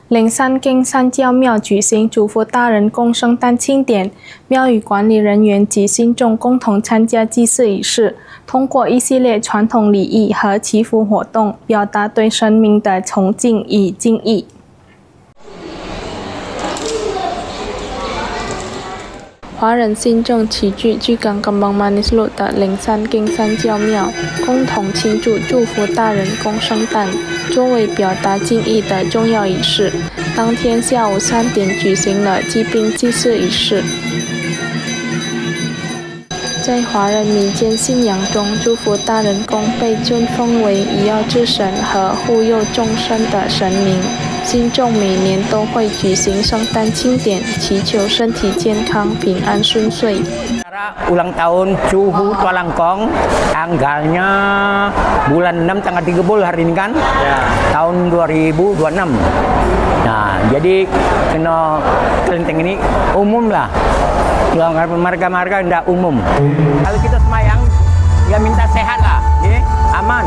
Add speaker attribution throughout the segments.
Speaker 1: 灵山境山教庙举行祝福大人共圣诞庆典，庙宇管理人员及信众共同参加祭祀仪式，通过一系列传统礼仪和祈福活动，表达对神明的崇敬与敬意。华人信众齐聚巨港Kembang Manis路的灵山境山教庙，共同庆祝祝福大人共圣诞，作为表达敬意的重要仪式。当天下午3点举行了祭宾祭祀仪式。在华人民间信仰中，祝福大人公被尊奉为以药治神和护佑众生的神明。信众每年都会举行圣诞庆典，祈求身体健康、平安顺遂。
Speaker 2: Ulang tahun Suhu Tualangkong, tanggalnya bulan 6 tanggal 30 hari ini kan, tahun 2026. Nah, jadi kena kelenteng ini umum lah. Marga-marga tidak umum. Kalau kita semayang, ya minta sehat lah, ya, aman.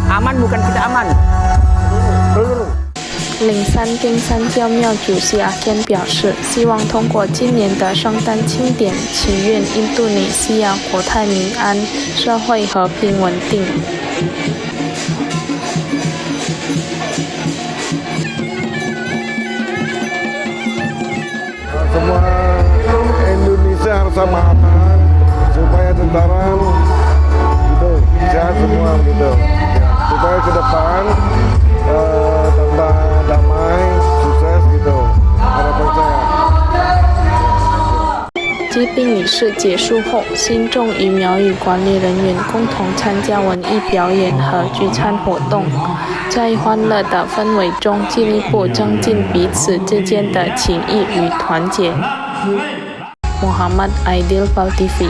Speaker 2: Aman bukan kita aman.
Speaker 1: 灵山境山教庙主席阿健表示，希望通过今年的圣诞庆典，祈愿印度尼西亚国泰民安，社会和平稳定。
Speaker 3: Semua Indonesia harus sama-sama supaya tentara gitu sehat semua gitu, supaya ke depan tentang damai, sukses gitu. Harapan saya.
Speaker 1: 祭宾仪式结束后，信众与庙宇管理人员共同参加文艺表演和聚餐活动，在欢乐的氛围中，进一步增进彼此之间的情谊与团结。Muhammad Aidil Pal TV